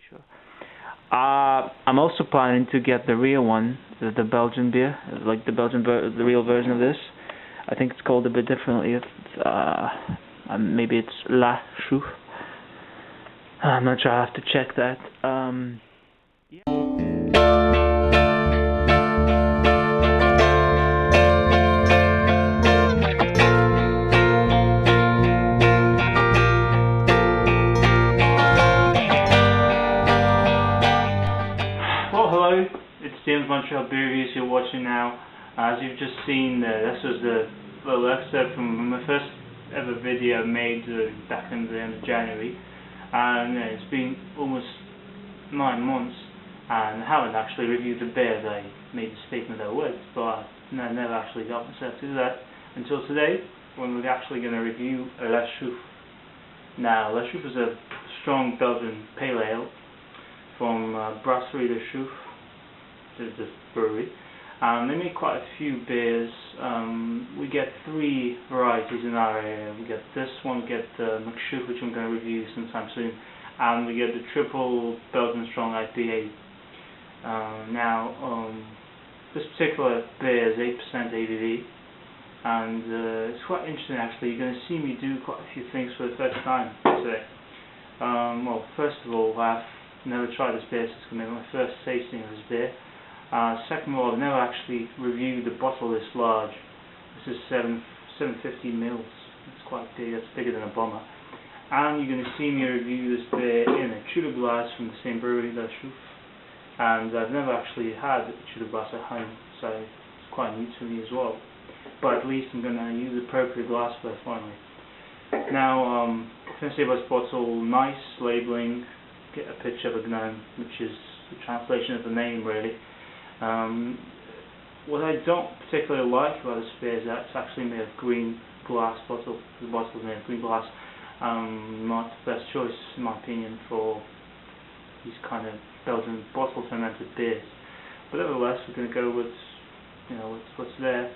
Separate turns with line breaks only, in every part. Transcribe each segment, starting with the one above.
sure. I'm also planning to get the real one, the Belgian beer, like the the real version of this. I think it's called a bit differently. Maybe it's La Chouffe. I'm not sure. I have to check that. Yeah. Well, hello. It's Montreal Beer Reviews you're watching now. As you've just seen, this was the little excerpt from my first ever video made back in the end of January, and it's been almost 9 months, and I haven't actually reviewed the beer that I made the statement I would, but I never actually got myself to do that until today, when we're actually going to review La Chouffe. Now, La Chouffe is a strong Belgian pale ale from Brasserie de Chouffe, this brewery. They make quite a few beers. We get 3 varieties in our area. We get this one, we get the McChouffe, which I'm going to review sometime soon, and we get the triple Belgian strong IPA. This particular beer is 8% ABV, and it's quite interesting actually. You're going to see me do quite a few things for the first time today. Well, first of all, I've never tried this beer, so it's going to be my first tasting of this beer. Second of all, I've never actually reviewed a bottle this large. This is 750 mils. It's quite big. It's bigger than a bomber. And you're going to see me review this beer in a Chouffe glass from the same brewery, La Chouffe. And I've never actually had a Chouffe glass at home, so it's quite new to me as well. But at least I'm going to use the appropriate glassware finally. Now, I'm going to say about this bottle, nice labelling. Get a picture of a gnome, which is the translation of the name really. What I don't particularly like about this beer is that it's actually made of green glass bottle. The bottle is made of green glass. Not the best choice in my opinion for these kind of Belgian bottle fermented beers. But nevertheless, we're going to go with what's there.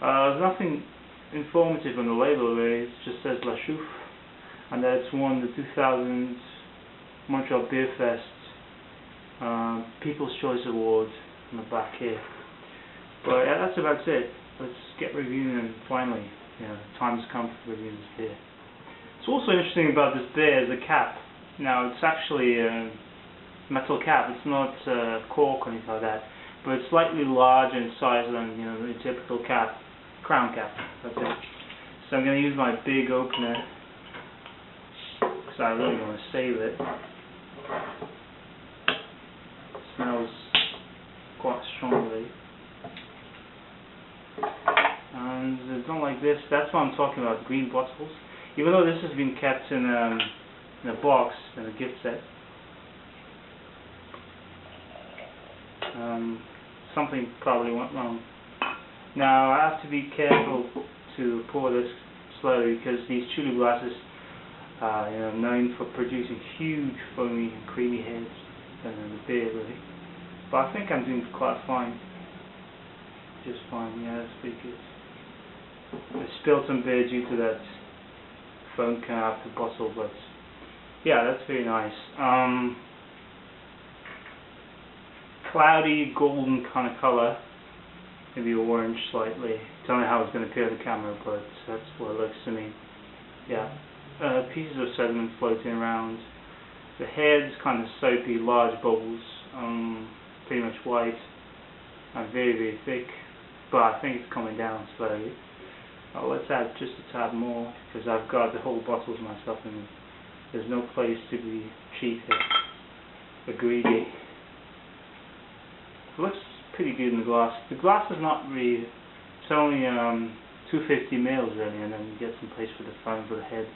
There's nothing informative on the label really. It just says La Chouffe, and that it's won the 2000 Montreal Beer Fest People's Choice Award on the back here. But yeah, that's about it. Let's get reviewing and finally, the time's come for reviewing this beer. It's also interesting about this beer is the cap. Now it's actually a metal cap. It's not cork or anything like that, but it's slightly larger in size than the typical cap, crown cap. That's it. So I'm going to use my big opener because I really want to save it. Smells quite strongly, and I don't like this. That's what I'm talking about, green bottles. Even though this has been kept in a box in a gift set, something probably went wrong. Now I have to be careful to pour this slowly because these Chouffe glasses are known for producing huge foamy and creamy heads in the beer really. But I think I'm doing quite fine. Just fine, yeah, that's pretty good. I spilled some beer due to that foam coming out of the bottle, but yeah, that's very nice. Cloudy, golden kind of colour, maybe orange slightly. Don't know how it's going to appear on the camera, but that's what it looks to me. Yeah, pieces of sediment floating around. The head's kind of soapy, large bubbles. Pretty much white and very, very thick, but I think it's coming down slowly. Let's add just a tad more because I've got the whole bottles myself and there's no place to be cheap here or greedy. It looks pretty good in the glass. The glass is not really, it's only 250 mils really, and then you get some place for the foam for the head.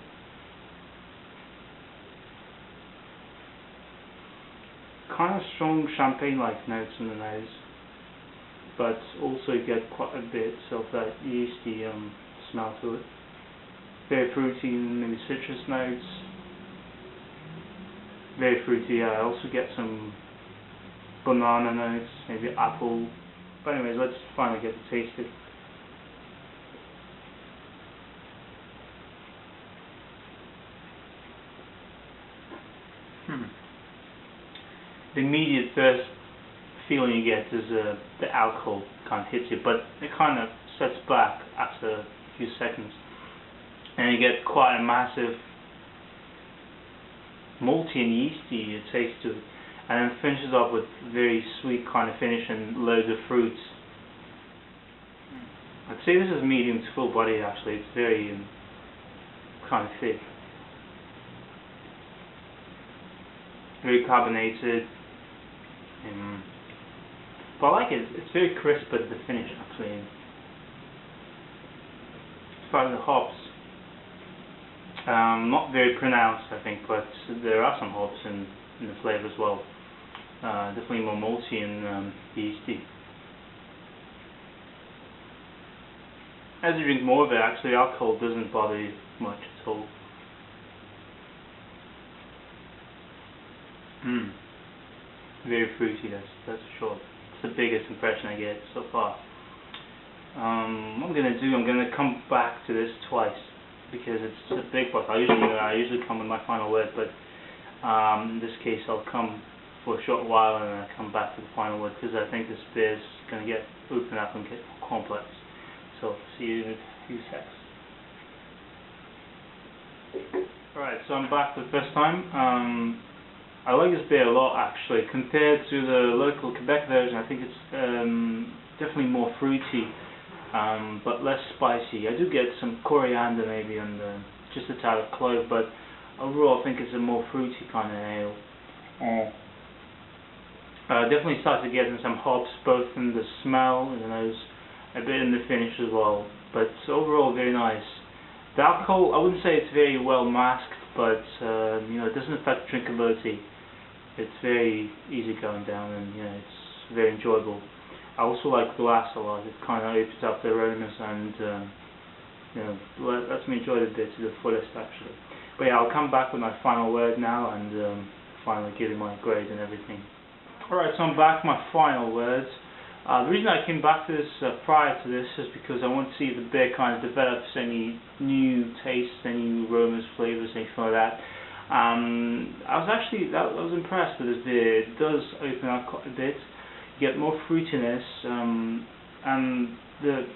Kind of strong champagne-like notes in the nose, but also you get quite a bit of that yeasty smell to it. Very fruity, maybe citrus notes. Very fruity. I also get some banana notes, maybe apple. But anyways, let's finally get to taste it. the immediate first feeling you get is the alcohol kind of hits you, but it kind of sets back after a few seconds, and you get quite a massive malty and yeasty taste to it, and then finishes up with very sweet kind of finish and loads of fruits. I'd say this is medium to full body actually. It's very kind of thick, very carbonated, but I like it. It's very crisp at the finish actually. As far as the hops, not very pronounced I think, but there are some hops in the flavour as well. Definitely more malty and yeasty. As you drink more of it, actually alcohol doesn't bother you much at all. Very fruity, that's for sure. It's the biggest impression I get so far. What I'm going to do, I'm going to come back to this twice, because it's a big bottle. I usually come with my final word, but in this case I'll come for a short while and then I'll come back to the final word, because I think this beer is going to get open up and get complex. So see you in a few seconds. Alright, so I'm back for the first time. I like this beer a lot actually. Compared to the local Quebec version, I think it's definitely more fruity, but less spicy. I do get some coriander maybe and just a tad of clove, but overall I think it's a more fruity kind of ale. Definitely started getting some hops both in the smell and the nose, a bit in the finish as well, but overall very nice. The alcohol, I wouldn't say it's very well masked, but it doesn't affect drinkability. It's very easy going down, and it's very enjoyable. I also like glass a lot. It kind of opens up the aromas and lets me enjoy the beer to the fullest actually. But yeah, I'll come back with my final word now and finally give you my grade and everything. Alright, so I'm back with my final words. The reason I came back to this prior to this is because I want to see if the beer kind of develops any new tastes, any new aromas, flavors, anything like that. I was impressed with this beer. It does open up quite a bit. You get more fruitiness, and the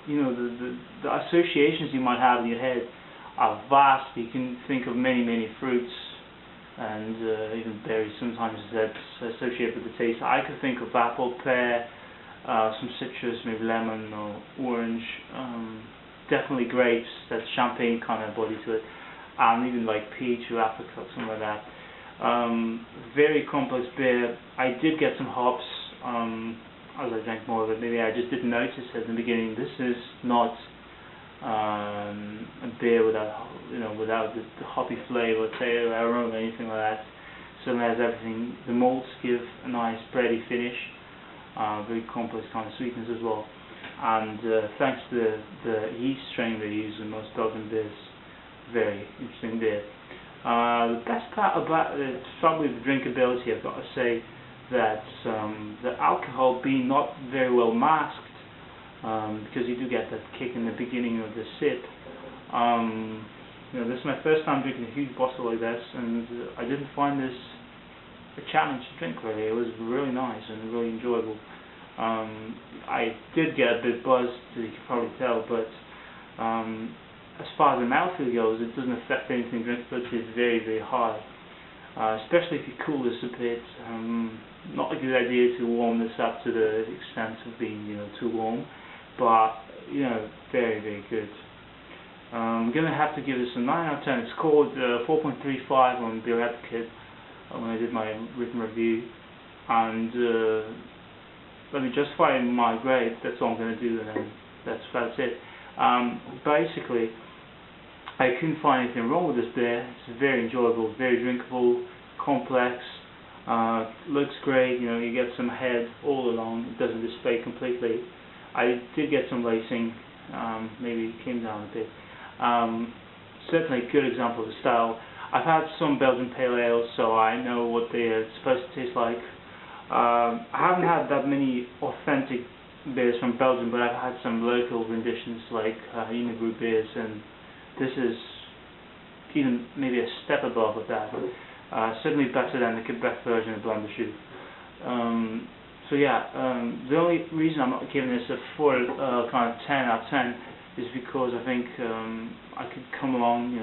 associations you might have in your head are vast. You can think of many fruits and even berries sometimes that's associated with the taste. I could think of apple, pear, some citrus, maybe lemon or orange, definitely grapes, that's champagne kind of body to it, and even like peach or apricot, something like that. Very complex beer. I did get some hops as I drank more of it. Maybe I just didn't notice it in the beginning. This is not a beer without the hoppy flavor, aroma, anything like that. Certainly has everything. The malts give a nice bready finish. Very complex kind of sweetness as well, and thanks to the yeast strain they use in most Belgian beers, very interesting beer. The best part about it is probably the drinkability. I've got to say that the alcohol being not very well masked, because you do get that kick in the beginning of the sip. This is my first time drinking a huge bottle like this, and I didn't find this a challenge to drink really. It was really nice and really enjoyable. I did get a bit buzzed, as you can probably tell, but as far as the mouthfeel goes, it doesn't affect anything. Drinkability is very high, especially if you cool this a bit. Not a good idea to warm this up to the extent of being too warm, but very good. I'm gonna have to give this a 9 out of 10. It's scored 4.35 on Beer Advocate when I did my written review, and let me justify my grade. That's all I'm going to do, and then that's it. Basically, I couldn't find anything wrong with this beer. It's very enjoyable, very drinkable, complex, looks great. You get some head all along. It doesn't display completely. I did get some lacing, maybe it came down a bit. Certainly a good example of the style. I've had some Belgian pale ales, so I know what they're supposed to taste like. I haven't had that many authentic beers from Belgium, but I've had some local renditions like Brew beers, and this is even maybe a step above of that. Certainly better than the Quebec version of Blanc de Chouffe. So yeah, the only reason I'm not giving this a full kind of 10 out of 10 is because I think I could come along,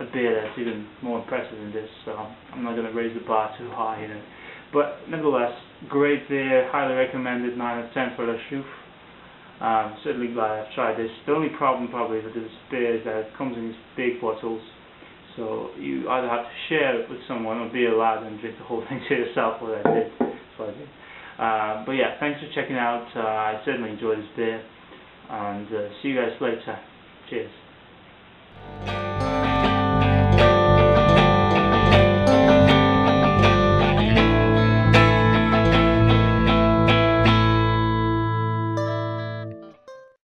a beer that's even more impressive than this. So I'm not going to raise the bar too high, But nevertheless, great beer, highly recommended, 9 out of 10 for the Chouffe. Certainly glad I've tried this. The only problem probably with this beer is that it comes in these big bottles. So you either have to share it with someone or be allowed and drink the whole thing to yourself, what I did. So I did. But yeah, thanks for checking out. I certainly enjoyed this beer. And see you guys later. Cheers.